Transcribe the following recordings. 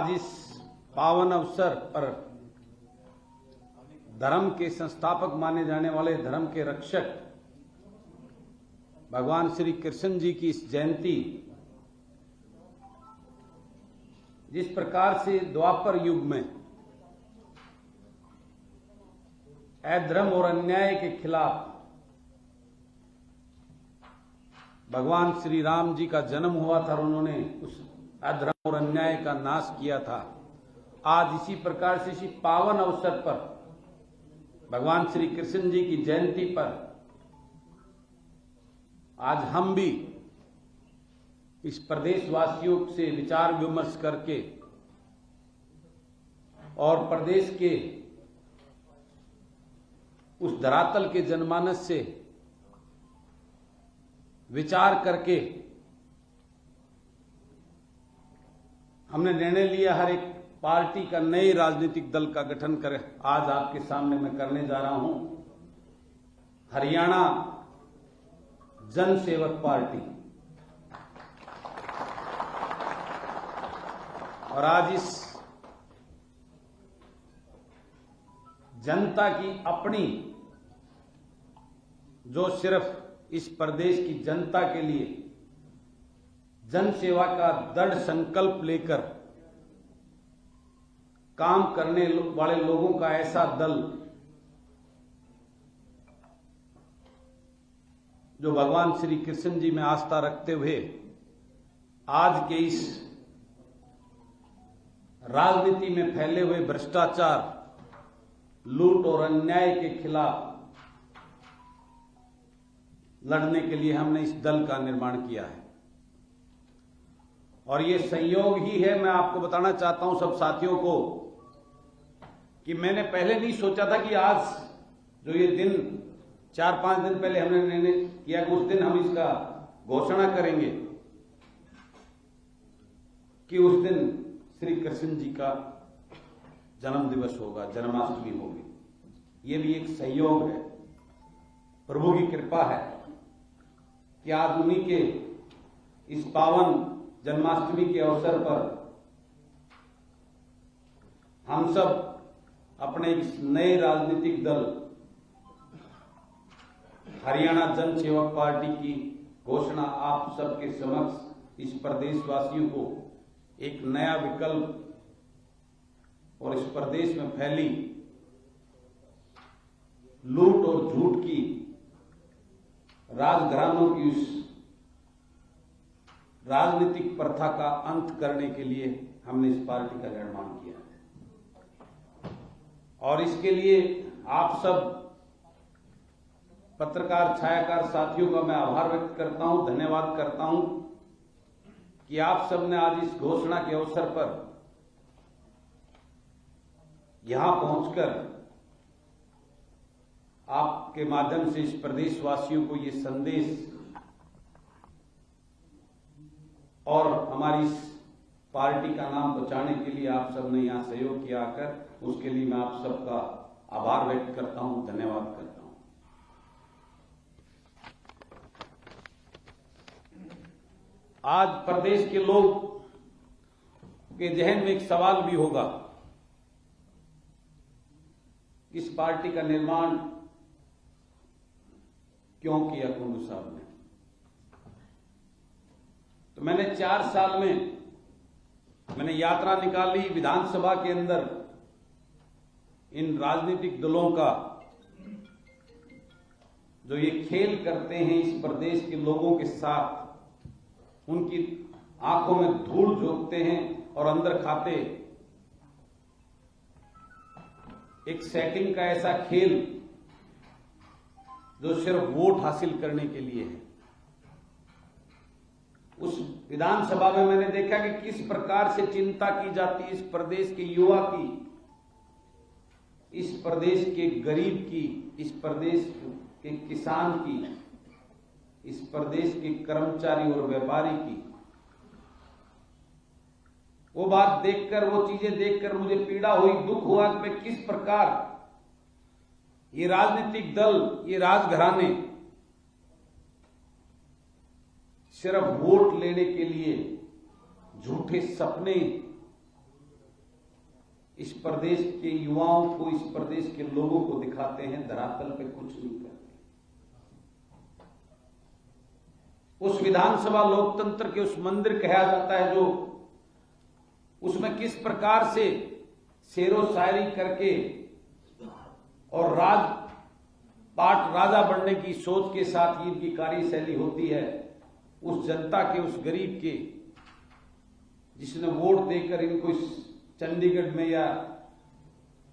आज इस पावन अवसर पर धर्म के संस्थापक माने जाने वाले धर्म के रक्षक भगवान श्री कृष्ण जी की इस जयंती जिस प्रकार से द्वापर युग में अधर्म और अन्याय के खिलाफ भगवान श्री राम जी का जन्म हुआ था और उन्होंने उस अधर्म और अन्याय का नाश किया था। आज इसी प्रकार से इसी पावन अवसर पर भगवान श्री कृष्ण जी की जयंती पर आज हम भी इस प्रदेशवासियों से विचार विमर्श करके और प्रदेश के उस धरातल के जनमानस से विचार करके हमने निर्णय लिया हर एक पार्टी का नए राजनीतिक दल का गठन कर आज आपके सामने मैं करने जा रहा हूं। हरियाणा जन सेवक पार्टी। और आज इस जनता की अपनी जो सिर्फ इस प्रदेश की जनता के लिए जन सेवा का दृढ़ संकल्प लेकर काम करने वाले लोगों का ऐसा दल जो भगवान श्री कृष्ण जी में आस्था रखते हुए आज के इस राजनीति में फैले हुए भ्रष्टाचार, लूट और अन्याय के खिलाफ लड़ने के लिए हमने इस दल का निर्माण किया है। और ये संयोग ही है, मैं आपको बताना चाहता हूं सब साथियों को कि मैंने पहले नहीं सोचा था कि आज जो ये दिन 4-5 दिन पहले हमने निर्णय किया कि उस दिन हम इसका घोषणा करेंगे कि उस दिन श्री कृष्ण जी का जन्म दिवस होगा, जन्माष्टमी होगी। ये भी एक संयोग है, प्रभु की कृपा है कि आज उन्हीं के इस पावन जन्माष्टमी के अवसर पर हम सब अपने इस नए राजनीतिक दल हरियाणा जन सेवक पार्टी की घोषणा आप सबके समक्ष इस प्रदेशवासियों को एक नया विकल्प और इस प्रदेश में फैली लूट और झूठ की राजघरानों की उस राजनीतिक प्रथा का अंत करने के लिए हमने इस पार्टी का निर्माण किया है। और इसके लिए आप सब पत्रकार छायाकार साथियों का मैं आभार व्यक्त करता हूं, धन्यवाद करता हूं कि आप सब ने आज इस घोषणा के अवसर पर यहां पहुंचकर आपके माध्यम से इस प्रदेशवासियों को ये संदेश और हमारी इस पार्टी का नाम बचाने के लिए आप सब ने यहां सहयोग किया आकर, उसके लिए मैं आप सबका आभार व्यक्त करता हूं, धन्यवाद करता हूं। आज प्रदेश के लोग के जहन में एक सवाल भी होगा, इस पार्टी का निर्माण क्यों किया कुंडू साहब ने। तो मैंने 4 साल में मैंने यात्रा निकाली विधानसभा के अंदर इन राजनीतिक दलों का जो ये खेल करते हैं इस प्रदेश के लोगों के साथ, उनकी आंखों में धूल झोंकते हैं और अंदर खाते एक सेटिंग का ऐसा खेल जो सिर्फ वोट हासिल करने के लिए है। उस विधानसभा में मैंने देखा कि किस प्रकार से चिंता की जाती है इस प्रदेश के युवा की, इस प्रदेश के गरीब की, इस प्रदेश के किसान की, इस प्रदेश के कर्मचारी और व्यापारी की। वो बात देखकर, वो चीजें देखकर मुझे पीड़ा हुई, दुख हुआ कि मैं किस प्रकार ये राजनीतिक दल, ये राजघराने सिर्फ वोट लेने के लिए झूठे सपने प्रदेश के युवाओं को, इस प्रदेश के लोगों को दिखाते हैं, धरातल पे कुछ नहीं करते। उस विधानसभा लोकतंत्र के उस मंदिर कहा जाता है जो, उसमें किस प्रकार से शेरो शायरी करके और राजपाट राजा बनने की सोच के साथ इनकी कार्यशैली होती है, उस जनता के, उस गरीब के, जिसने वोट देकर इनको इस चंडीगढ़ में या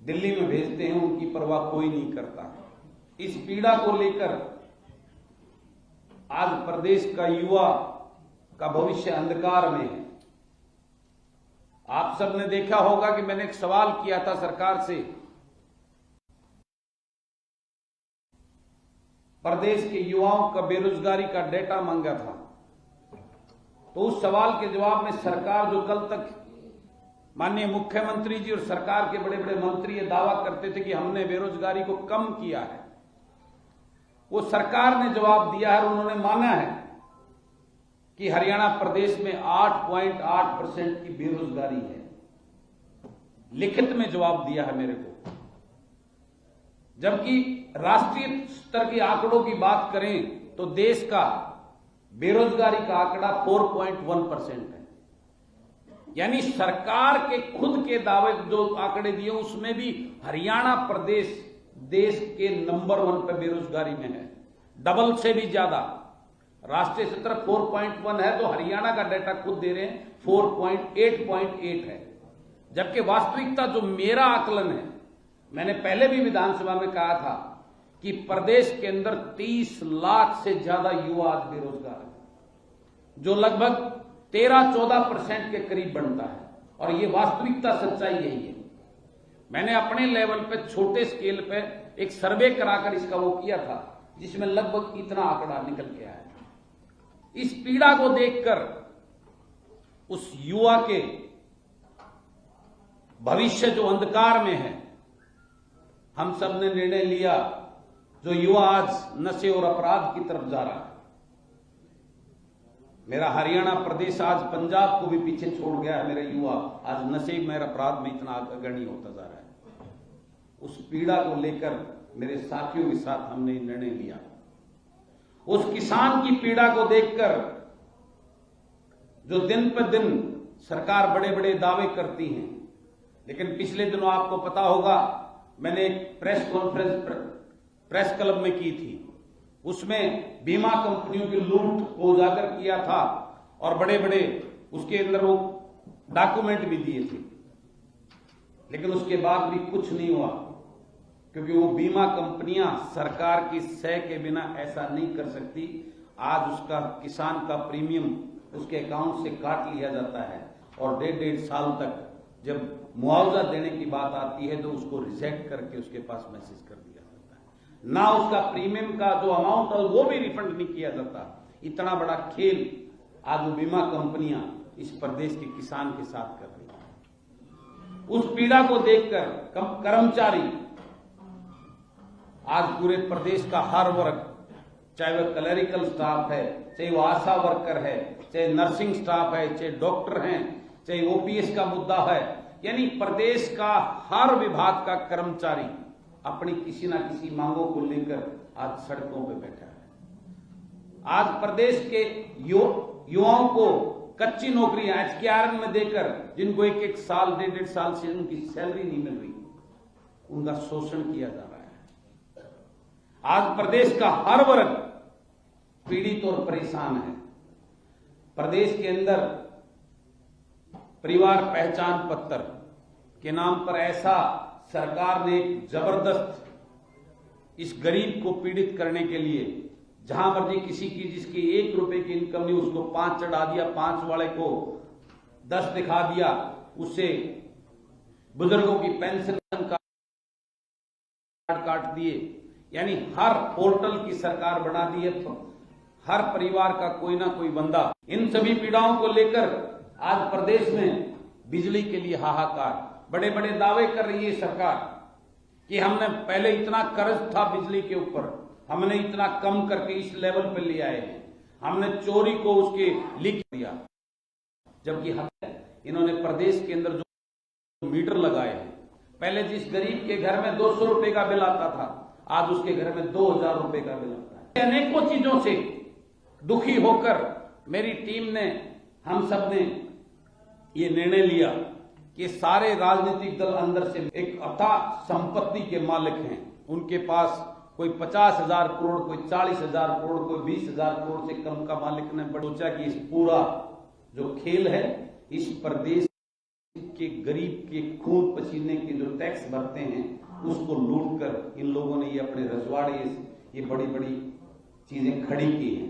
दिल्ली में भेजते हैं, उनकी परवाह कोई नहीं करता। इस पीड़ा को लेकर आज प्रदेश का युवा का भविष्य अंधकार में है। आप सबने देखा होगा कि मैंने एक सवाल किया था सरकार से, प्रदेश के युवाओं का बेरोजगारी का डेटा मांगा था। तो उस सवाल के जवाब में सरकार, जो कल तक माननीय मुख्यमंत्री जी और सरकार के बड़े बड़े मंत्री ये दावा करते थे कि हमने बेरोजगारी को कम किया है, वो सरकार ने जवाब दिया है और उन्होंने माना है कि हरियाणा प्रदेश में 8.8% की बेरोजगारी है। लिखित में जवाब दिया है मेरे को। जबकि राष्ट्रीय स्तर के आंकड़ों की बात करें तो देश का बेरोजगारी का आंकड़ा 4.1% है। यानी सरकार के खुद के दावे जो आंकड़े दिए उसमें भी हरियाणा प्रदेश देश के नंबर 1 पर बेरोजगारी में है, डबल से भी ज्यादा। राष्ट्रीय स्तर 4.1 है तो हरियाणा का डेटा खुद दे रहे हैं 4.8 है। जबकि वास्तविकता जो मेरा आकलन है, मैंने पहले भी विधानसभा में कहा था कि प्रदेश के अंदर 30 लाख से ज्यादा युवा आज बेरोजगार है, जो लगभग 13-14% के करीब बनता है। और ये वास्तविकता, सच्चाई यही है। मैंने अपने लेवल पे, छोटे स्केल पे एक सर्वे कराकर इसका वो किया था, जिसमें लगभग इतना आंकड़ा निकल के आया। इस पीड़ा को देखकर उस युवा के भविष्य जो अंधकार में है, हम सब ने निर्णय लिया, जो युवा आज नशे और अपराध की तरफ जा रहा है। मेरा हरियाणा प्रदेश आज पंजाब को भी पीछे छोड़ गया है। मेरा युवा आज नशे में, अपराध में इतना अग्रणी होता जा रहा है। उस पीड़ा को लेकर मेरे साथियों के साथ हमने निर्णय लिया। उस किसान की पीड़ा को देखकर, जो दिन पर दिन सरकार बड़े बड़े दावे करती है, लेकिन पिछले दिनों आपको पता होगा मैंने एक प्रेस कॉन्फ्रेंस प्रेस क्लब में की थी। उसमें बीमा कंपनियों की लूट को उजागर किया था और बड़े बड़े उसके अंदर वो डॉक्यूमेंट भी दिए थे। लेकिन उसके बाद भी कुछ नहीं हुआ, क्योंकि वो बीमा कंपनियां सरकार की सह के बिना ऐसा नहीं कर सकती। आज उसका, किसान का प्रीमियम उसके अकाउंट से काट लिया जाता है और 1.5 साल तक जब मुआवजा देने की बात आती है तो उसको रिजेक्ट करके उसके पास मैसेज कर दिया जाता है। ना उसका प्रीमियम का जो अमाउंट है वो भी रिफंड नहीं किया जाता। इतना बड़ा खेल आज वो बीमा कंपनियां इस प्रदेश के किसान के साथ कर रही हैं। उस पीड़ा को देखकर कर्मचारी, आज पूरे प्रदेश का हर वर्ग, चाहे वह क्लरिकल स्टाफ है, चाहे वो आशा वर्कर है, चाहे नर्सिंग स्टाफ है, चाहे डॉक्टर हैं, चाहे ओपीएस का मुद्दा है, यानी प्रदेश का हर विभाग का कर्मचारी अपनी किसी ना किसी मांगों को लेकर आज सड़कों पर बैठा है। आज प्रदेश के युवाओं को कच्ची नौकरियां HKRN में देकर, जिनको 1-1 साल, 1.5 साल से उनकी सैलरी नहीं मिल रही, उनका शोषण किया जा रहा है। आज प्रदेश का हर वर्ग पीड़ित और परेशान है। प्रदेश के अंदर परिवार पहचान पत्र के नाम पर ऐसा सरकार ने एक जबरदस्त इस गरीब को पीड़ित करने के लिए, जहां मर्जी किसी की जिसकी 1 रुपए की इनकम नहीं, उसको 5 चढ़ा दिया, 5 वाले को 10 दिखा दिया, उससे बुजुर्गों की पेंशन काट दिए। यानी हर पोर्टल की सरकार बना दी है। तो हर परिवार का कोई ना कोई बंदा, इन सभी पीड़ाओं को लेकर आज प्रदेश में बिजली के लिए हाहाकार, बड़े बड़े दावे कर रही है सरकार कि हमने पहले इतना कर्ज था बिजली के ऊपर, हमने इतना कम करके इस लेवल पर ले आए हैं, हमने चोरी को उसके लीक दिया। जबकि इन्होंने प्रदेश के अंदर जो मीटर लगाए हैं, पहले जिस गरीब के घर में 200 रुपए का बिल आता था, आज उसके घर में 2000 रुपए का बिल आता है। अनेकों चीजों से दुखी होकर मेरी टीम ने, हम सब ने ये निर्णय लिया कि सारे राजनीतिक दल अंदर से एक अथाह संपत्ति के मालिक हैं। उनके पास कोई 50,000 करोड़, कोई 40,000 करोड़, कोई 20,000 करोड़ से कम का मालिक ने सोचा कि इस पूरा जो खेल है, इस प्रदेश के गरीब के खून पसीने के जो टैक्स भरते हैं उसको लूट कर इन लोगों ने ये अपने रजवाड़े, ये बड़ी बड़ी चीजें खड़ी की हैं।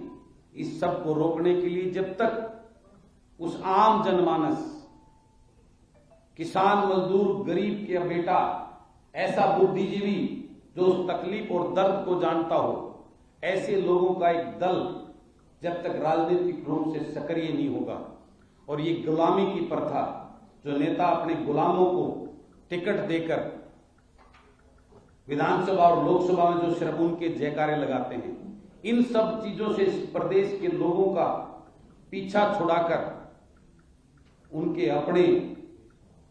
इस सब को रोकने के लिए जब तक उस आम जनमानस, किसान, मजदूर, गरीब के बेटा, ऐसा बुद्धिजीवी जो उस तकलीफ और दर्द को जानता हो, ऐसे लोगों का एक दल जब तक राजनीतिक रूप से सक्रिय नहीं होगा और ये गुलामी की प्रथा, जो नेता अपने गुलामों को टिकट देकर विधानसभा और लोकसभा में जो सिर्फ उनके जयकारे लगाते हैं, इन सब चीजों से इस प्रदेश के लोगों का पीछा छुड़ाकर उनके अपने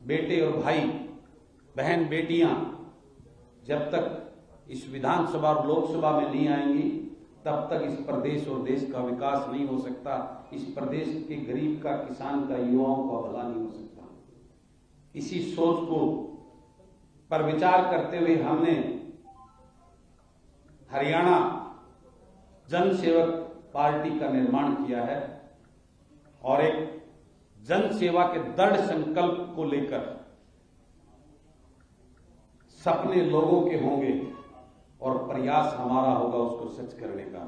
बेटे और भाई, बहन, बेटियां जब तक इस विधानसभा और लोकसभा में नहीं आएंगी, तब तक इस प्रदेश और देश का विकास नहीं हो सकता। इस प्रदेश के गरीब का, किसान का, युवाओं का भला नहीं हो सकता। इसी सोच को पर विचार करते हुए हमने हरियाणा जन सेवक पार्टी का निर्माण किया है और एक जन सेवा के दृढ़ संकल्प को लेकर सपने लोगों के होंगे और प्रयास हमारा होगा उसको सच करने का।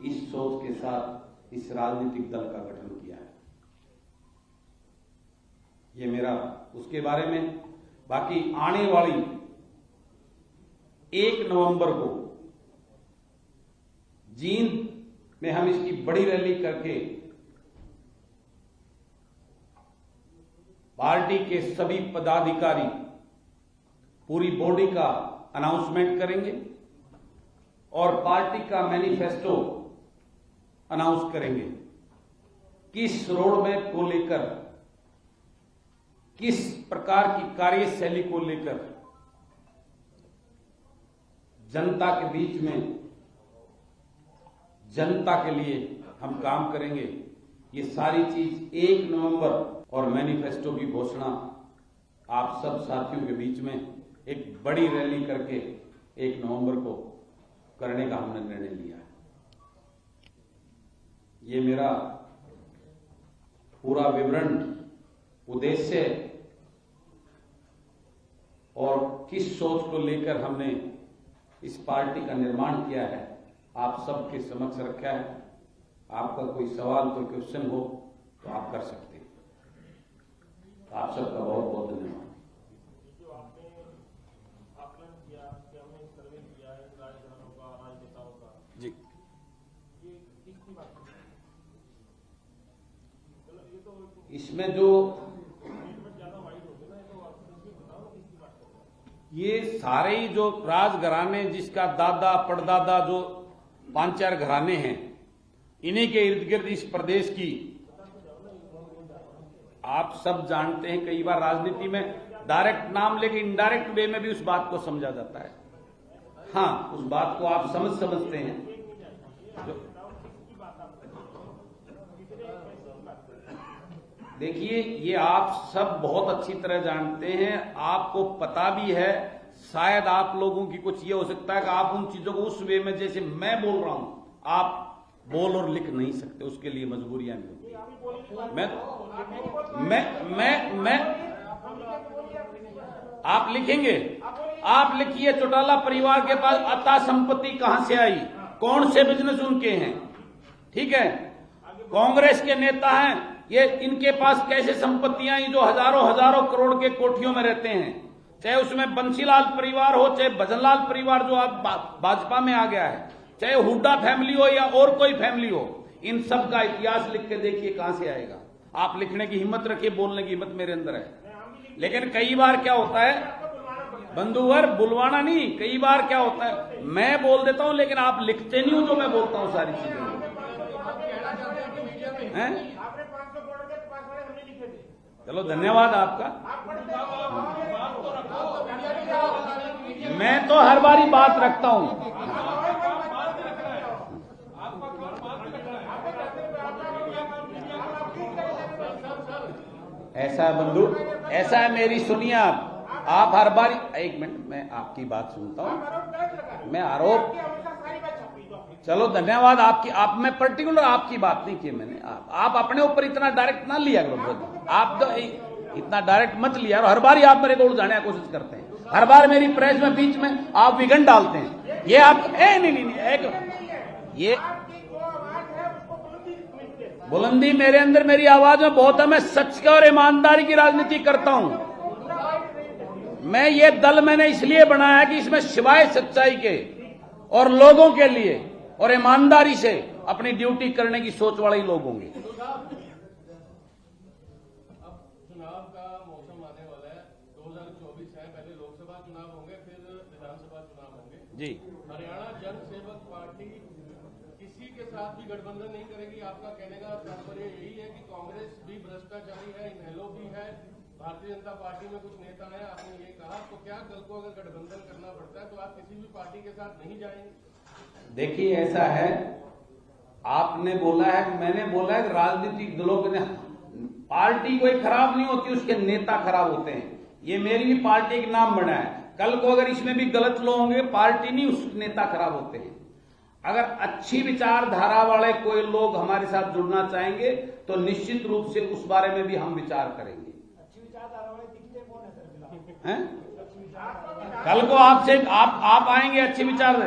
इस सोच के साथ इस राजनीतिक दल का गठन किया है। ये मेरा उसके बारे में। बाकी आने वाली 1 नवंबर को जींद में हम इसकी बड़ी रैली करके पार्टी के सभी पदाधिकारी, पूरी बॉडी का अनाउंसमेंट करेंगे और पार्टी का मैनिफेस्टो अनाउंस करेंगे। किस रोड मैप को लेकर, किस प्रकार की कार्यशैली को लेकर जनता के बीच में, जनता के लिए हम काम करेंगे। ये सारी चीज 1 नवंबर और मैनिफेस्टो की घोषणा आप सब साथियों के बीच में एक बड़ी रैली करके 1 नवंबर को करने का हमने निर्णय लिया है। ये मेरा पूरा विवरण, उद्देश्य और किस सोच को लेकर हमने इस पार्टी का निर्माण किया है, आप सबके समक्ष रखा है। आपका कोई सवाल, कोई क्वेश्चन हो तो आप कर सकते हैं। आप सबका बहुत बहुत धन्यवाद। जी, इसमें जो ये सारे ही जो राजघराने, जिसका दादा परदादा जो 5-4 घराने हैं, इन्हीं के इर्द गिर्द इस प्रदेश की, आप सब जानते हैं, कई बार राजनीति में डायरेक्ट नाम लेके इनडायरेक्ट वे में भी उस बात को समझा जाता है। हाँ, उस बात को आप समझते हैं। देखिए, ये आप सब बहुत अच्छी तरह जानते हैं, आपको पता भी है। शायद आप लोगों की कुछ ये हो सकता है कि आप उन चीजों को उस वे में, जैसे मैं बोल रहा हूं, आप बोल और लिख नहीं सकते, उसके लिए मजबूरियां नहीं होती। मैं आप लिखेंगे, आप लिखिए, चौटाला परिवार के पास अथाह संपत्ति कहां से आई, कौन से बिजनेस उनके हैं, ठीक है, कांग्रेस के नेता हैं, ये इनके पास कैसे संपत्तियां आई जो हजारों करोड़ के कोठियों में रहते हैं, चाहे उसमें बंसीलाल परिवार हो, चाहे भजनलाल परिवार जो अब भाजपा में आ गया है, चाहे हुड्डा फैमिली हो या और कोई फैमिली हो, इन सब का इतिहास लिख के देखिए कहां से आएगा। आप लिखने की हिम्मत रखिए, बोलने की हिम्मत मेरे अंदर है। लेकिन कई बार क्या होता है, बंधुवर, बुलवाना नहीं, कई बार क्या होता है, मैं बोल देता हूं लेकिन आप लिखते नहीं हो जो मैं बोलता हूं सारी चीजें हैं। चलो, धन्यवाद आपका। मैं तो हर बारी बात रखता हूं। ऐसा है बंधु, ऐसा है, मेरी सुनिए आप हर बार, एक मिनट मैं आपकी बात सुनता हूं। मैं आरोप, चलो धन्यवाद आपकी, आप मैं पर्टिकुलर आपकी बात नहीं की मैंने, आप अपने ऊपर इतना डायरेक्ट ना लिया करो, आप तो इतना डायरेक्ट मत लिया, और हर बार आप मेरे को उलझाने की कोशिश करते हैं, हर बार मेरी प्रेस में बीच में आप विघन डालते हैं। ये आप नहीं, ये बुलंदी मेरे अंदर, मेरी आवाज में बहुत है। मैं सच का और ईमानदारी की राजनीति करता हूं। मैं ये दल मैंने इसलिए बनाया कि इसमें सिवाय सच्चाई के और लोगों के लिए और ईमानदारी से अपनी ड्यूटी करने की सोच वाले ही लोग होंगे। चुनाव का मौसम आने वाला है, 2024 है, पहले लोकसभा चुनाव होंगे, फिर विधानसभा चुनाव होंगे जी। हरियाणा जन सेवक पार्टी किसी के साथ भी गठबंधन नहीं करेगी। आपका कहने का तात्पर्य यही है कि कांग्रेस भी भ्रष्टाचारी है, इनेलो भी है, भारतीय जनता पार्टी में कुछ नेता है, आपने ये कहा, तो क्या कल को अगर गठबंधन करना पड़ता है तो आप किसी भी पार्टी के साथ नहीं जाएंगे? देखिए ऐसा है, आपने बोला है, मैंने बोला है राजनीतिक दलों के पार्टी कोई खराब नहीं होती, उसके नेता खराब होते हैं। ये मेरी भी पार्टी के नाम बना है, कल को अगर इसमें भी गलत लोग होंगे, पार्टी नहीं, उस नेता खराब होते हैं। अगर अच्छी विचारधारा वाले कोई लोग हमारे साथ जुड़ना चाहेंगे तो निश्चित रूप से उस बारे में भी हम विचार करेंगे। अच्छी विचारधारा वाले दिखते कौन है सर? हैं? कल को आपसे आप आएंगे अच्छे विचार,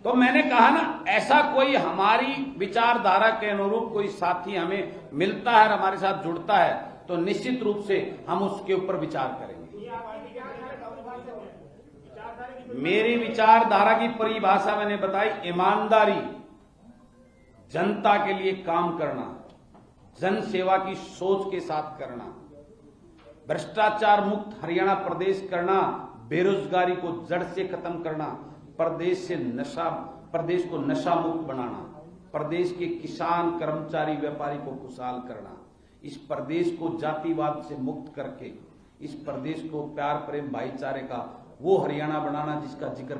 तो मैंने कहा ना, ऐसा कोई हमारी विचारधारा के अनुरूप कोई साथी हमें मिलता है और हमारे साथ जुड़ता है तो निश्चित रूप से हम उसके ऊपर विचार करेंगे। मेरी विचारधारा की परिभाषा मैंने बताई, ईमानदारी, जनता के लिए काम करना, जन सेवा की सोच के साथ करना, भ्रष्टाचार मुक्त हरियाणा प्रदेश करना, बेरोजगारी को जड़ से खत्म करना, प्रदेश को नशा मुक्त बनाना, प्रदेश के किसान, कर्मचारी, व्यापारी को खुशहाल करना, इस प्रदेश को जातिवाद से मुक्त करके इस प्रदेश को प्यार प्रेम भाईचारे का वो हरियाणा बनाना जिसका जिक्र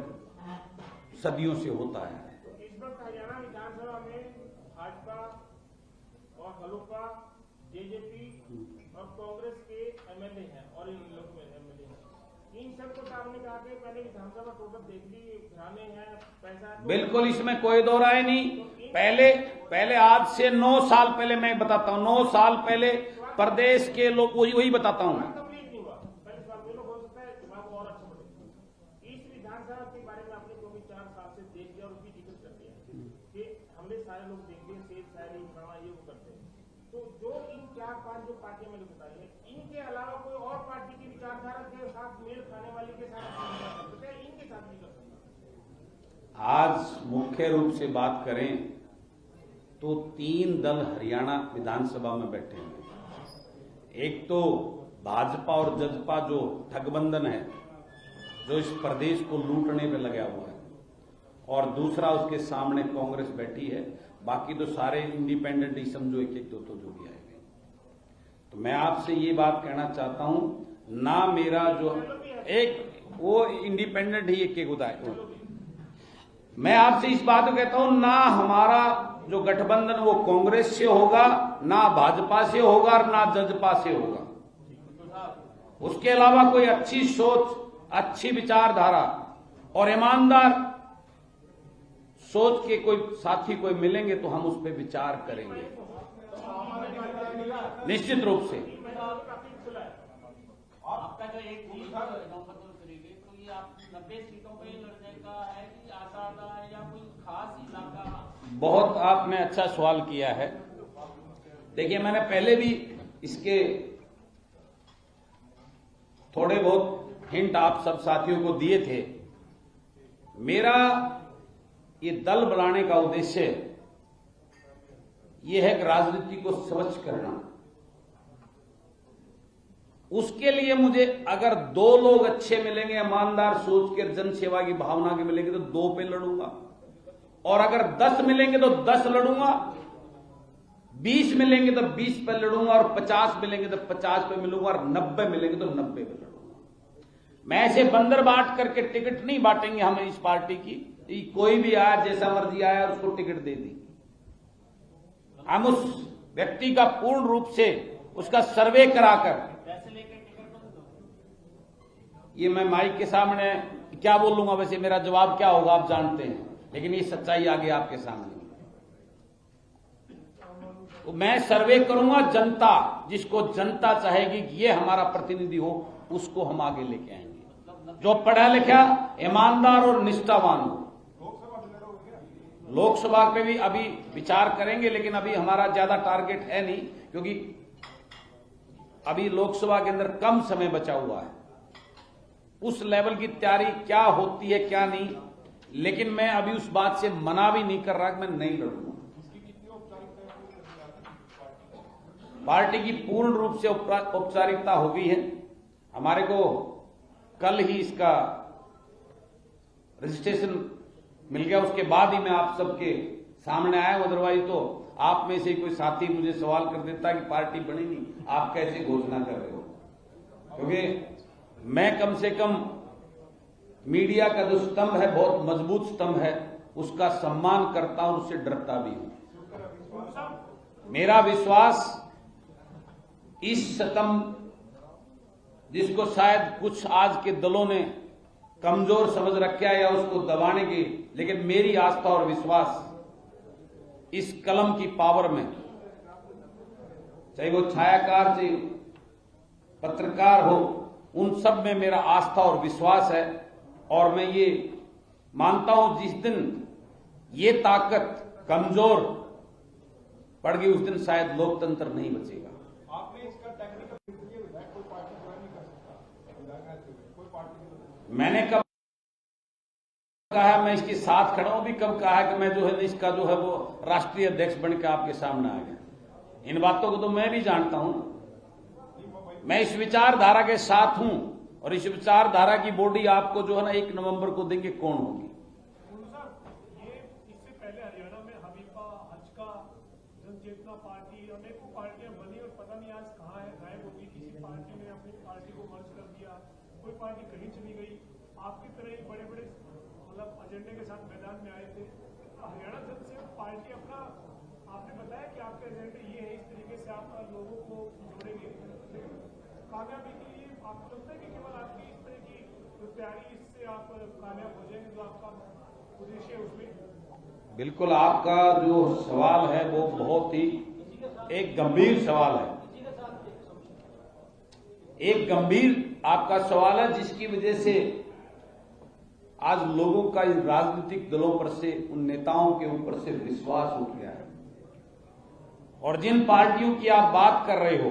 सदियों से होता है। इस वक्त हरियाणा विधानसभा में भाजपा और हलुपा, जेजेपी और कांग्रेस के एमएलए हैं और इन लोग में एमएलए हैं। इन सबको सामने कहा कि पहले विधानसभा टोटल देख ली, घराने हैं, पैसा है। बिल्कुल, इसमें कोई दो राय नहीं। पहले आज से 9 साल पहले मैं बताता हूँ, 9 साल पहले प्रदेश के लोग, वही बताता हूँ। सारे लोग देखते हैं, सेब शायरी ये वो करते हैं, तो जो इन 4-5 जो पार्टियां मैंने बताई है, इनके अलावा कोई और पार्टी की विचारधारा के साथ मेल खाने वाली के साथ इनके साथ भी कर सकते। आज मुख्य रूप से बात करें तो 3 दल हरियाणा विधानसभा में बैठे हैं। एक तो भाजपा और जजपा जो ठगबंधन है, जो इस प्रदेश को लूटने पे लगा हुआ है, और दूसरा उसके सामने कांग्रेस बैठी है। बाकी तो सारे इंडिपेंडेंट ही समझो, एक एक दो जो भी आएंगे। तो मैं आपसे ये बात कहना चाहता हूं, ना मेरा जो एक वो इंडिपेंडेंट ही एक उदाय, मैं आपसे इस बात को कहता हूं, ना हमारा जो गठबंधन वो कांग्रेस से होगा, ना भाजपा से होगा और ना जजपा से होगा। उसके अलावा कोई अच्छी सोच, अच्छी विचारधारा और ईमानदार सोच के कोई साथी कोई मिलेंगे तो हम उस पर विचार करेंगे निश्चित रूप से। आपका जो एक करेंगे तो ये आप 90 सीटों पे लड़ने का है कि आसादा है या कोई खास इलाका? बहुत आपने अच्छा सवाल किया है। देखिए, मैंने पहले भी इसके थोड़े बहुत हिंट आप सब साथियों को दिए थे। मेरा ये दल बनाने का उद्देश्य ये है कि राजनीति को स्वच्छ करना। उसके लिए मुझे अगर 2 लोग अच्छे मिलेंगे, ईमानदार सोच के, जन सेवा की भावना के मिलेंगे तो 2 पे लड़ूंगा, और अगर 10 मिलेंगे तो 10 लड़ूंगा, 20 मिलेंगे तो 20 पे लड़ूंगा, और 50 मिलेंगे तो 50 पे मिलूंगा, और 90 मिलेंगे तो 90 पे लड़ूंगा। मैं ऐसे बंदर बांट करके टिकट नहीं बांटेंगे हम इस पार्टी की। कोई भी आया, जैसा मर्जी आया, उसको टिकट दे दी। हम उस व्यक्ति का पूर्ण रूप से उसका सर्वे कराकर, पैसे लेकर टिकट मत दो। ये मैं माइक के सामने क्या बोलूंगा, वैसे मेरा जवाब क्या होगा आप जानते हैं, लेकिन ये सच्चाई आगे आपके सामने। तो मैं सर्वे करूंगा, जनता जिसको जनता चाहेगी कि ये हमारा प्रतिनिधि हो, उसको हम आगे लेके आएंगे, जो पढ़ा लिखा, ईमानदार और निष्ठावान हो। लोकसभा पे भी अभी विचार करेंगे, लेकिन अभी हमारा ज्यादा टारगेट है नहीं, क्योंकि अभी लोकसभा के अंदर कम समय बचा हुआ है। उस लेवल की तैयारी क्या होती है क्या नहीं, लेकिन मैं अभी उस बात से मना भी नहीं कर रहा कि मैं नहीं लड़ूंगा। पार्टी की पूर्ण रूप से औपचारिकता हो गई है। हमारे को कल ही इसका रजिस्ट्रेशन मिल गया, उसके बाद ही मैं आप सबके सामने आया हूं। अदरवाइज तो आप में से कोई साथी मुझे सवाल कर देता कि पार्टी बनी नहीं, आप कैसे घोषणा कर रहे हो। क्योंकि मैं कम से कम मीडिया का जो स्तंभ है, बहुत मजबूत स्तंभ है, उसका सम्मान करता हूं, उससे डरता भी हूं। मेरा विश्वास इस स्तंभ, जिसको शायद कुछ आज के दलों ने कमजोर समझ रखा है या उसको दबाने की, लेकिन मेरी आस्था और विश्वास इस कलम की पावर में, चाहे वो छायाकार, चाहे पत्रकार हो, उन सब में मेरा आस्था और विश्वास है। और मैं ये मानता हूं जिस दिन ये ताकत कमजोर पड़ गई, उस दिन शायद लोकतंत्र नहीं बचेगा। आपने इसका टेक्निकल विधायक कोई पार्टी ज्वाइन नहीं कर सकता, कोई पार्टी। मैंने कब कहा है मैं इसके साथ खड़ा हूं, भी कब कहा है कि मैं जो है इसका जो है वो राष्ट्रीय अध्यक्ष बन के आपके सामने आ गया। इन बातों को तो मैं भी जानता हूं। मैं इस विचारधारा के साथ हूं, और इस विचारधारा की बॉडी आपको जो है ना 1 नवंबर को देंगे कौन होगी। ये इससे पहले हरियाणा में हबीबा, हजका, जनचेतना पार्टी, अनेकों पार्टियां बनी और पता नहीं आज कहाँ है, गायब होगी। किसी पार्टी ने अपनी पार्टी को मर्ज कर दिया, कोई पार्टी कहीं चली गई। आपकी तरह ही बड़े बड़े मतलब एजेंडे के साथ मैदान में आए थे। हरियाणा जनसेवक पार्टी अपना, आपने बताया कि आपके एजेंडे ये है, इस तरीके से आप लोगों को जोड़ेंगे, लेकिन कामयाबी के लिए आपको लगता है कि केवल आपकी इस तरह की जो तैयारी, इससे आप कामयाब हो जाएंगे, जो आपका उद्देश्य है उसमें? बिल्कुल, आपका जो सवाल है वो बहुत ही एक गंभीर सवाल है, एक गंभीर आपका सवाल है, जिसकी वजह से आज लोगों का इन राजनीतिक दलों पर से, उन नेताओं के ऊपर से विश्वास उठ गया है। और जिन पार्टियों की आप बात कर रहे हो,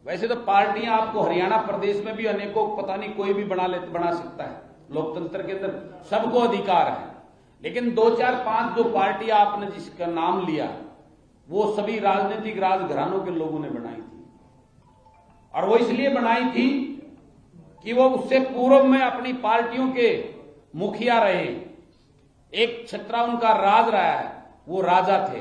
वैसे तो पार्टियां आपको हरियाणा प्रदेश में भी अनेकों, पता नहीं कोई भी बना सकता है, लोकतंत्र के अंदर सबको अधिकार है। लेकिन 2, 4, 5 जो पार्टियां आपने जिसका नाम लिया, वो सभी राजनीतिक राजघरानों के लोगों ने बनाई थी। और वो इसलिए बनाई थी कि वो उससे पूर्व में अपनी पार्टियों के मुखिया रहे, एक छत्रा उनका राज रहा है, वो राजा थे,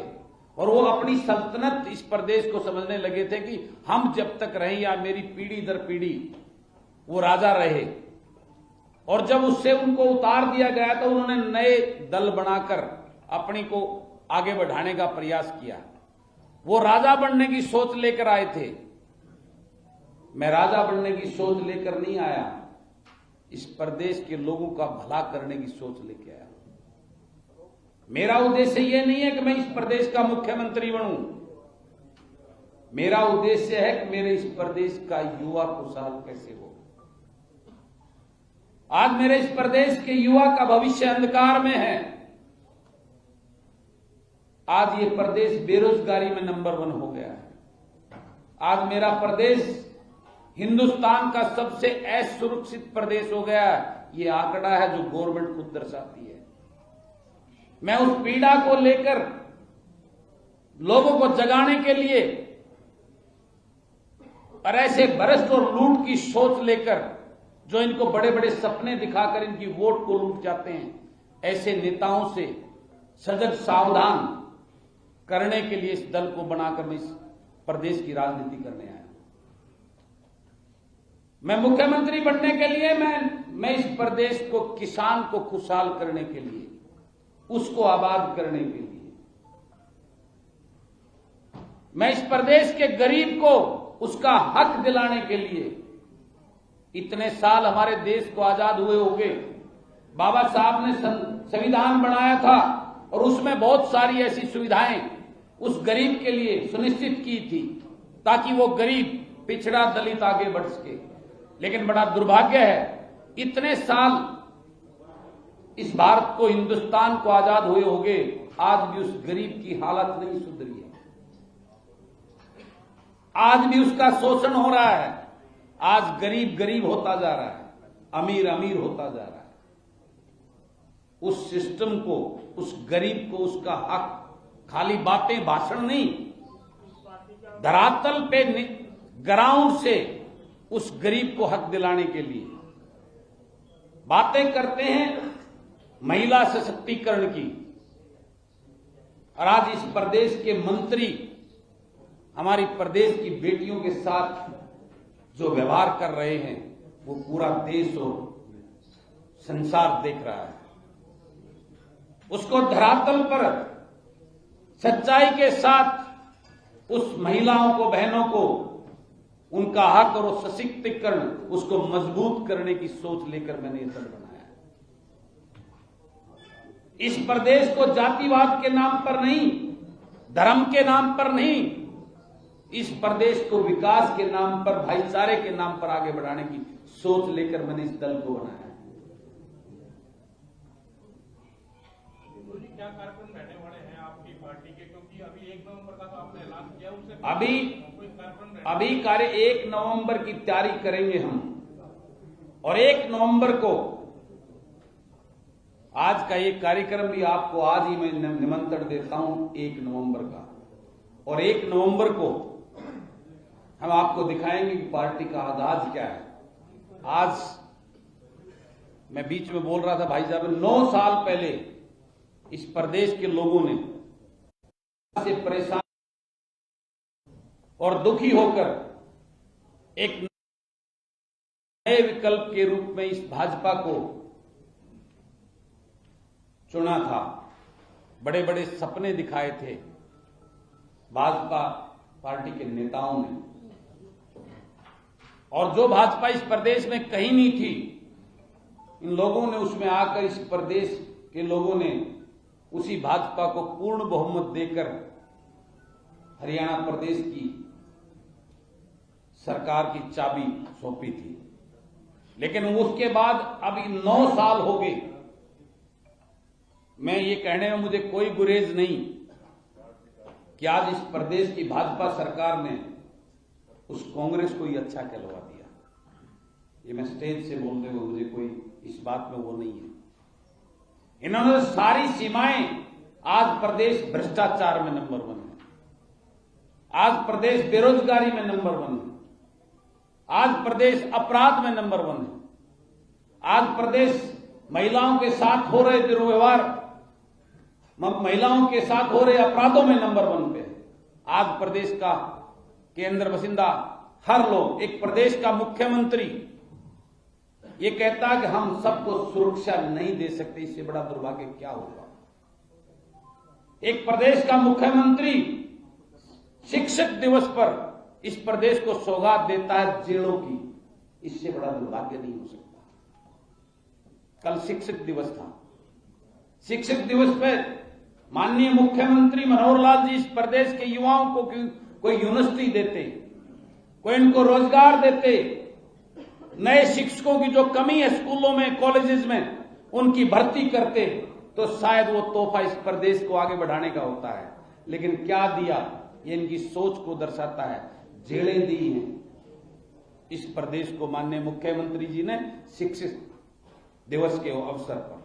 और वो अपनी सल्तनत इस प्रदेश को समझने लगे थे कि हम जब तक रहे, या मेरी पीढ़ी दर पीढ़ी वो राजा रहे। और जब उससे उनको उतार दिया गया तो उन्होंने नए दल बनाकर अपनी को आगे बढ़ाने का प्रयास किया। वो राजा बनने की सोच लेकर आए थे। मैं राजा बनने की सोच लेकर नहीं आया, इस प्रदेश के लोगों का भला करने की सोच लेकर आया। मेरा उद्देश्य यह नहीं है कि मैं इस प्रदेश का मुख्यमंत्री बनूं। मेरा उद्देश्य है कि मेरे इस प्रदेश का युवा खुशहाल कैसे हो। आज मेरे इस प्रदेश के युवा का भविष्य अंधकार में है। आज ये प्रदेश बेरोजगारी में नंबर 1 हो गया है। आज मेरा प्रदेश हिंदुस्तान का सबसे असुरक्षित प्रदेश हो गया है। ये आंकड़ा है जो गवर्नमेंट खुद दर्शाती है। मैं उस पीड़ा को लेकर लोगों को जगाने के लिए और ऐसे भ्रष्ट और लूट की सोच लेकर, जो इनको बड़े बड़े सपने दिखाकर इनकी वोट को लूट जाते हैं, ऐसे नेताओं से सजग सावधान करने के लिए इस दल को बनाकर मैं इस प्रदेश की राजनीति करने आया। मैं मुख्यमंत्री बनने के लिए मैं इस प्रदेश को, किसान को खुशहाल करने के लिए, उसको आबाद करने के लिए, मैं इस प्रदेश के गरीब को उसका हक दिलाने के लिए, इतने साल हमारे देश को आजाद हुए हो गए, बाबा साहब ने संविधान बनाया था और उसमें बहुत सारी ऐसी सुविधाएं उस गरीब के लिए सुनिश्चित की थी ताकि वो गरीब, पिछड़ा, दलित आगे बढ़ सके। लेकिन बड़ा दुर्भाग्य है, इतने साल इस भारत को, हिंदुस्तान को आजाद हुए हो गए, आज भी उस गरीब की हालत नहीं सुधरी है। आज भी उसका शोषण हो रहा है। आज गरीब गरीब होता जा रहा है, अमीर अमीर होता जा रहा है। उस सिस्टम को, उस गरीब को उसका हक, खाली बातें, भाषण नहीं, धरातल पे, ग्राउंड से उस गरीब को हक दिलाने के लिए बातें करते हैं महिला सशक्तिकरण की, और आज इस प्रदेश के मंत्री हमारी प्रदेश की बेटियों के साथ जो व्यवहार कर रहे हैं वो पूरा देश और संसार देख रहा है। उसको धरातल पर सच्चाई के साथ उस महिलाओं को, बहनों को, उनका हक और सशक्तिकरण, उसको मजबूत करने की सोच लेकर मैंने ये दल बनाया। इस प्रदेश को जातिवाद के नाम पर नहीं, धर्म के नाम पर नहीं, इस प्रदेश को विकास के नाम पर, भाईचारे के नाम पर आगे बढ़ाने की सोच लेकर मैंने इस दल को बनाया। क्या कार्यक्रम रहने वाले हैं आपकी पार्टी के, क्योंकि अभी 1 नवंबर का तो आपने ऐलान किया, उससे अभी 1 नवंबर की तैयारी करेंगे हम, और 1 नवंबर को, आज का ये कार्यक्रम भी आपको आज ही मैं निमंत्रण देता हूं 1 नवंबर का, और 1 नवंबर को हम आपको दिखाएंगे कि पार्टी का आगाज क्या है। आज मैं बीच में बोल रहा था भाई साहब, 9 साल पहले इस प्रदेश के लोगों ने से परेशान और दुखी होकर एक नए विकल्प के रूप में इस भाजपा को चुना था। बड़े बड़े सपने दिखाए थे भाजपा पार्टी के नेताओं ने, और जो भाजपा इस प्रदेश में कहीं नहीं थी, इन लोगों ने उसमें आकर, इस प्रदेश के लोगों ने उसी भाजपा को पूर्ण बहुमत देकर हरियाणा प्रदेश की सरकार की चाबी सौंपी थी। लेकिन उसके बाद अभी 9 साल हो गए। मैं ये कहने में मुझे कोई गुरेज नहीं कि आज इस प्रदेश की भाजपा सरकार ने उस कांग्रेस को ही अच्छा कहलवा दिया। ये मैं स्टेज से बोलते हुए, मुझे कोई इस बात में वो नहीं है। इन्होंने सारी सीमाएं, आज प्रदेश भ्रष्टाचार में नंबर 1 है, आज प्रदेश बेरोजगारी में नंबर 1 है, आज प्रदेश अपराध में नंबर 1 है, आज प्रदेश महिलाओं के साथ हो रहे दुर्व्यवहार, महिलाओं के साथ हो रहे अपराधों में नंबर 1 पे है। आज प्रदेश का के अंदर बसिंदा हर लोग, एक प्रदेश का मुख्यमंत्री ये कहता है कि हम सबको सुरक्षा नहीं दे सकते, इससे बड़ा दुर्भाग्य क्या होगा। एक प्रदेश का मुख्यमंत्री शिक्षक दिवस पर इस प्रदेश को सौगात देता है जेलों की, इससे बड़ा दुर्भाग्य नहीं हो सकता। कल शिक्षक दिवस था। शिक्षक दिवस पर माननीय मुख्यमंत्री मनोहर लाल जी इस प्रदेश के युवाओं को कोई यूनिवर्सिटी देते, कोई इनको रोजगार देते, नए शिक्षकों की जो कमी है स्कूलों में, कॉलेजेस में, उनकी भर्ती करते, तो शायद वो तोहफा इस प्रदेश को आगे बढ़ाने का होता है। लेकिन क्या दिया, ये इनकी सोच को दर्शाता है। जेलें दी हैं इस प्रदेश को माननीय मुख्यमंत्री जी ने शिक्षक दिवस के अवसर पर।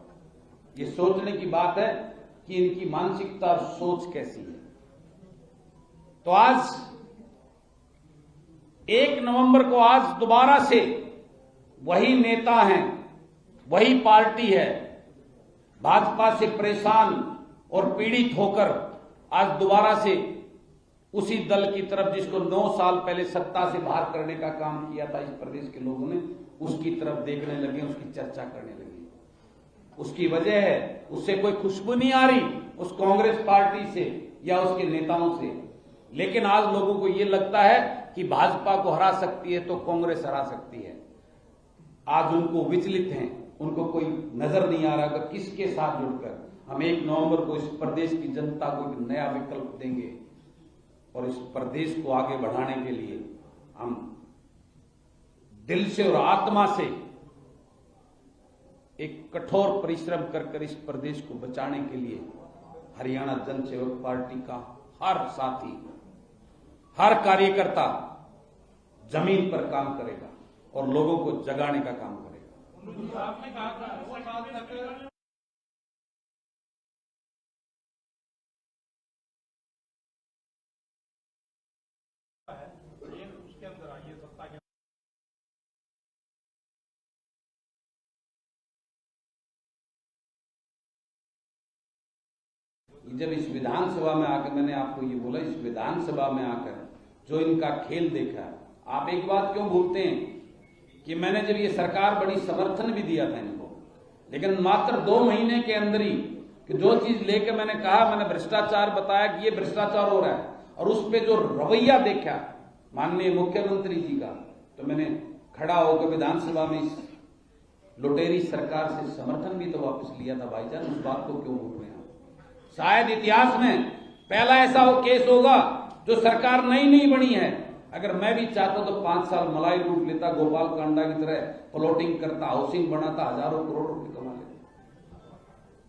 ये सोचने की बात है कि इनकी मानसिकता और सोच कैसी है। तो आज 1 नवंबर को, आज दोबारा से वही नेता हैं, वही पार्टी है, भाजपा से परेशान और पीड़ित होकर आज दोबारा से उसी दल की तरफ जिसको 9 साल पहले सत्ता से बाहर करने का काम किया था इस प्रदेश के लोगों ने, उसकी तरफ देखने लगे, उसकी चर्चा करने लगे। उसकी वजह है उससे कोई खुशबू नहीं आ रही उस कांग्रेस पार्टी से या उसके नेताओं से, लेकिन आज लोगों को यह लगता है कि भाजपा को हरा सकती है तो कांग्रेस हरा सकती है। आज उनको विचलित हैं, उनको कोई नजर नहीं आ रहा कि किसके साथ जुड़कर हम 1 नवंबर को इस प्रदेश की जनता को एक नया विकल्प देंगे और इस प्रदेश को आगे बढ़ाने के लिए हम दिल से और आत्मा से एक कठोर परिश्रम कर इस प्रदेश को बचाने के लिए हरियाणा जन सेवक पार्टी का हर साथी, हर कार्यकर्ता जमीन पर काम करेगा और लोगों को जगाने का काम करेगा। आपने कहा था 2 साल तक उसके अंदर आइए सत्ता के जब इस विधानसभा में आकर मैंने आपको ये बोला, इस विधानसभा में आकर जो इनका खेल देखा, आप एक बात क्यों भूलते हैं कि मैंने जब ये सरकार बड़ी समर्थन भी दिया था इनको, लेकिन मात्र 2 महीने के अंदर ही कि जो चीज लेकर मैंने कहा, मैंने भ्रष्टाचार बताया कि ये भ्रष्टाचार हो रहा है और उस पर जो रवैया देखा माननीय मुख्यमंत्री जी का, तो मैंने खड़ा होकर विधानसभा में इस लुटेरी सरकार से समर्थन भी तो वापस लिया था। भाईजान, उस बात को क्यों भूल रहे हैं? शायद इतिहास में पहला ऐसा वो केस होगा जो सरकार नई बनी है। अगर मैं भी चाहता तो 5 साल मलाई लूट लेता, गोपाल कांडा की तरह प्लॉटिंग करता, हाउसिंग बनाता, हजारों करोड़ रुपए कमा लेता।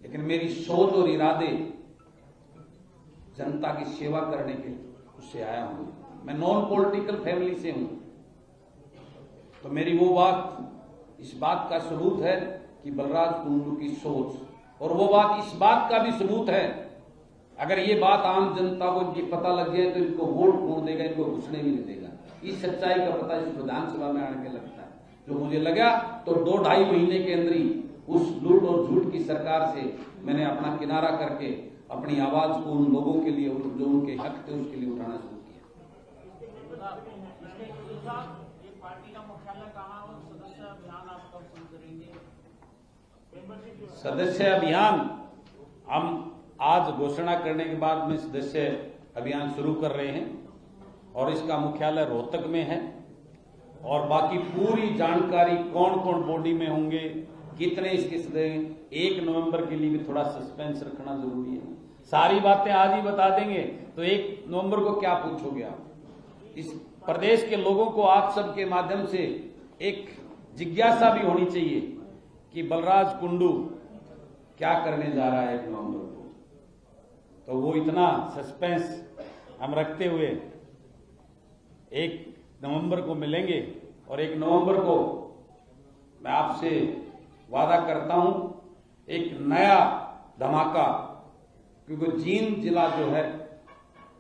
लेकिन मेरी सोच और इरादे जनता की सेवा करने के उससे आया हूं। मैं नॉन पॉलिटिकल फैमिली से हूं, तो मेरी वो बात इस बात का सबूत है कि बलराज कुंडू की सोच, और वो बात इस बात का भी सबूत है, अगर ये बात आम जनता को इनकी पता लग जाए तो इनको वोट कौन देगा, इनको घुसने भी नहीं देगा। इस सच्चाई का पता इस विधानसभा में आने के लगता है। जो मुझे लगा तो 2-2.5 महीने के अंदर ही उस लूट और झूठ की सरकार से मैंने अपना किनारा करके अपनी आवाज को उन लोगों के लिए जो उनके हक थे उसके लिए उठाना शुरू किया। ये पार्टी का मुख्यालय कहाँ और सदस्य अभियान आप कब शुरू करेंगे? सदस्य अभियान हम आज घोषणा करने के बाद में सदस्य अभियान शुरू कर रहे हैं और इसका मुख्यालय रोहतक में है, और बाकी पूरी जानकारी कौन कौन बॉडी में होंगे, कितने इसके सदस्य, 1 नवंबर के लिए भी थोड़ा सस्पेंस रखना जरूरी है। सारी बातें आज ही बता देंगे तो 1 नवंबर को क्या पूछोगे आप? इस प्रदेश के लोगों को आप सबके माध्यम से एक जिज्ञासा भी होनी चाहिए कि बलराज कुंडू क्या करने जा रहा है 1 नवंबर को। तो वो इतना सस्पेंस हम रखते हुए 1 नवंबर को मिलेंगे, और 1 नवंबर को मैं आपसे वादा करता हूं एक नया धमाका, क्योंकि जींद जिला जो है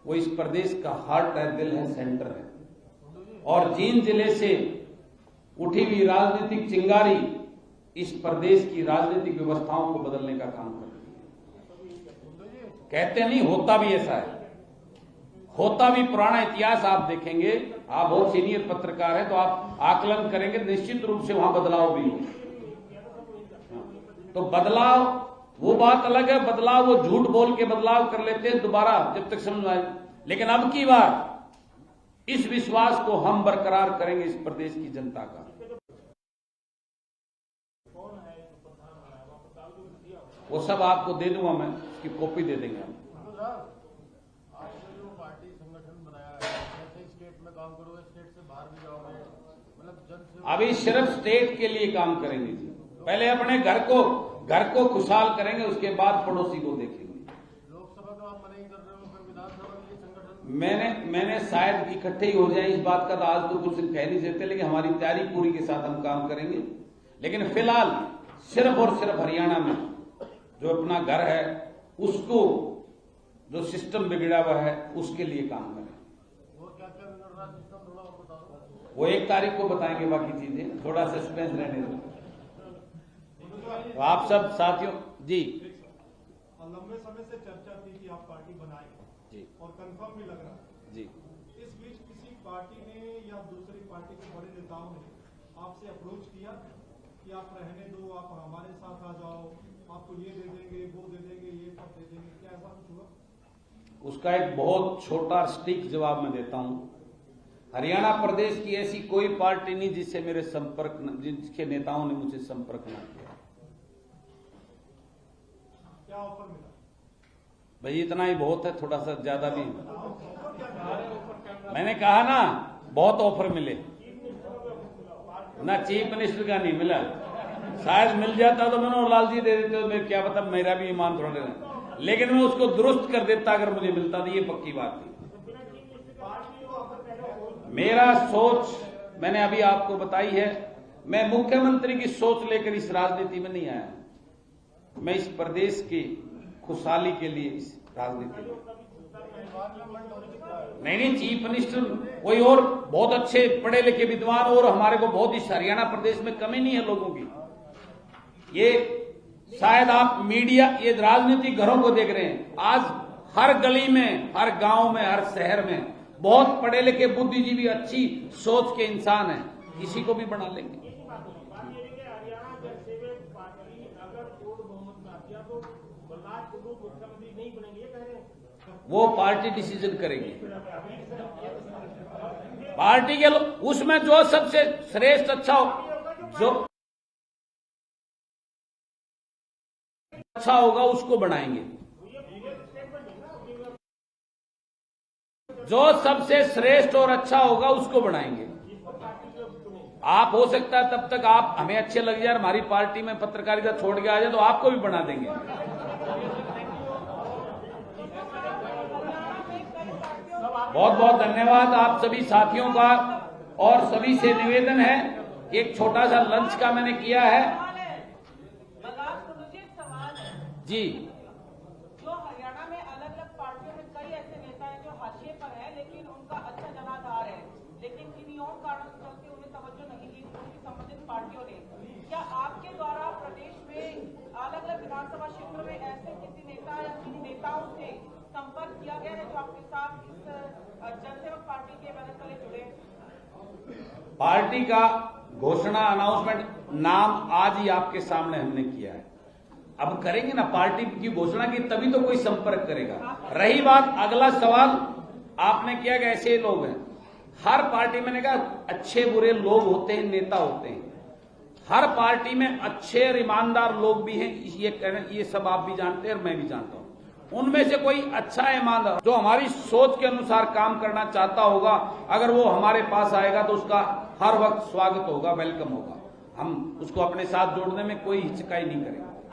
वो इस प्रदेश का हार्ट है, दिल है, सेंटर है, और जींद जिले से उठी हुई राजनीतिक चिंगारी इस प्रदेश की राजनीतिक व्यवस्थाओं को बदलने का काम कर रही है। कहते नहीं, होता भी ऐसा है, होता भी पुराना इतिहास आप देखेंगे, आप बहुत सीनियर पत्रकार हैं तो आप आकलन करेंगे, निश्चित रूप से वहां बदलाव भी हो। तो बदलाव वो बात अलग है, बदलाव वो झूठ बोल के बदलाव कर लेते हैं दोबारा जब तक समझ आए, लेकिन अब की बार इस विश्वास को हम बरकरार करेंगे इस प्रदेश की जनता का। वो सब आपको दे दूंगा, मैं उसकी कॉपी दे देंगे हम। आपने जो पार्टी संगठन बनाया है, जैसे स्टेट में काम करोगे, स्टेट से बाहर भी जाओगे, मतलब जन अभी सिर्फ स्टेट के लिए काम करेंगे जी। पहले अपने घर को खुशहाल करेंगे, उसके बाद पड़ोसी को देखेंगे। लोकसभा तो आप मना ही कर रहे हो, फिर विधानसभा के लिए संगठन मैंने शायद इकट्ठे ही हो जाए इस बात का तो आज तो कुछ कह नहीं सकते, लेकिन हमारी तैयारी पूरी के साथ हम काम करेंगे। लेकिन फिलहाल सिर्फ और सिर्फ हरियाणा में जो अपना घर है उसको, जो सिस्टम बिगड़ा हुआ है उसके लिए काम करें। वो क्या क्या बिगड़ रहा है सिस्टम, थोड़ा और बताओ। वो 1 तारीख को बताएंगे, बाकी चीजें थोड़ा सस्पेंस रहने दो। तो आप सब साथियों जी, लंबे समय से चर्चा थी कि आप पार्टी बनाएं जी और कंफर्म भी लग रहा है जी। इस बीच किसी पार्टी ने या दूसरी पार्टी के बड़े नेताओं ने आपसे अप्रोच किया कि आप रहने दो, आप हमारे साथ आ जाओ, आपको ये दे देंगे, वो दे देंगे, ये पद दे देंगे, क्या ऐसा कुछ हुआ? उसका एक बहुत छोटा सटीक जवाब मैं देता हूं। हरियाणा प्रदेश की ऐसी कोई पार्टी नहीं जिससे मेरे जिसके नेताओं ने मुझे संपर्क न किया। क्या ऑफर मिला? भाई इतना ही बहुत है, थोड़ा सा ज्यादा भी। मैंने कहा ना बहुत ऑफर मिले ना, चीफ मिनिस्टर का नहीं मिला। शायद मिल जाता तो मैंने लाल जी दे देते, तो मैं क्या पता, मेरा भी ईमान थोड़ा देना, लेकिन मैं उसको दुरुस्त कर देता अगर मुझे मिलता तो। ये पक्की बात थी। मेरा सोच मैंने अभी आपको बताई है। मैं मुख्यमंत्री की सोच लेकर इस राजनीति में नहीं आया। मैं इस प्रदेश की खुशहाली के लिए इस राजनीति में नहीं, चीफ मिनिस्टर कोई और बहुत अच्छे पढ़े लिखे विद्वान, और हमारे को बहुत इस हरियाणा प्रदेश में कमी नहीं है लोगों की। ये शायद आप मीडिया, ये राजनीतिक घरों को देख रहे हैं। आज हर गली में, हर गांव में, हर शहर में बहुत पढ़े लिखे बुद्धिजीवी, अच्छी सोच के इंसान हैं, किसी को भी बना लेंगे। हरियाणा जनसेवक पार्टी अगर पूर्ण बहुमत में आती है तो बलराज टुडू मुख्यमंत्री नहीं बनेंगे, ये कह रहे हैं। वो पार्टी डिसीजन करेगी। पार्टी के लोग उसमें जो सबसे श्रेष्ठ अच्छा हो, जो अच्छा होगा उसको बनाएंगे। जो सबसे श्रेष्ठ और अच्छा होगा उसको बनाएंगे। आप हो सकता है तब तक आप हमें अच्छे लग जाए, हमारी पार्टी में पत्रकारिता छोड़ के आ जाए तो आपको भी बना देंगे। बहुत बहुत धन्यवाद आप सभी साथियों का, और सभी से निवेदन है, एक छोटा सा लंच का मैंने किया है। मुझे एक सवाल है जी। जो हरियाणा में अलग अलग पार्टियों में कई ऐसे नेता हैं जो हाशिए पर हैं, लेकिन उनका अच्छा जनाधार है, लेकिन किन्हीं और कारणों से चलते उन्हें तवज्जो नहीं दी उनकी संबंधित पार्टियों ने। क्या आपके द्वारा प्रदेश में अलग अलग विधानसभा क्षेत्रों में ऐसे किसी नेता या किसी नेताओं से संपर्क किया गया है जो आपके साथ इस जनसेवक पार्टी के बैनर तले जुड़े? पार्टी का घोषणा, अनाउंसमेंट नाम आज ही आपके सामने हमने किया है। अब करेंगे ना, पार्टी की घोषणा की तभी तो कोई संपर्क करेगा। रही बात अगला सवाल आपने किया कि ऐसे लोग हैं, हर पार्टी में, कहा अच्छे बुरे लोग होते हैं, नेता होते हैं। हर पार्टी में अच्छे और ईमानदार लोग भी हैं, ये सब आप भी जानते हैं और मैं भी जानता हूं। उनमें से कोई अच्छा ईमानदार जो हमारी सोच के अनुसार काम करना चाहता होगा, अगर वो हमारे पास आएगा तो उसका हर वक्त स्वागत होगा, वेलकम होगा। हम उसको अपने साथ जोड़ने में कोई हिचकाई नहीं करेंगे।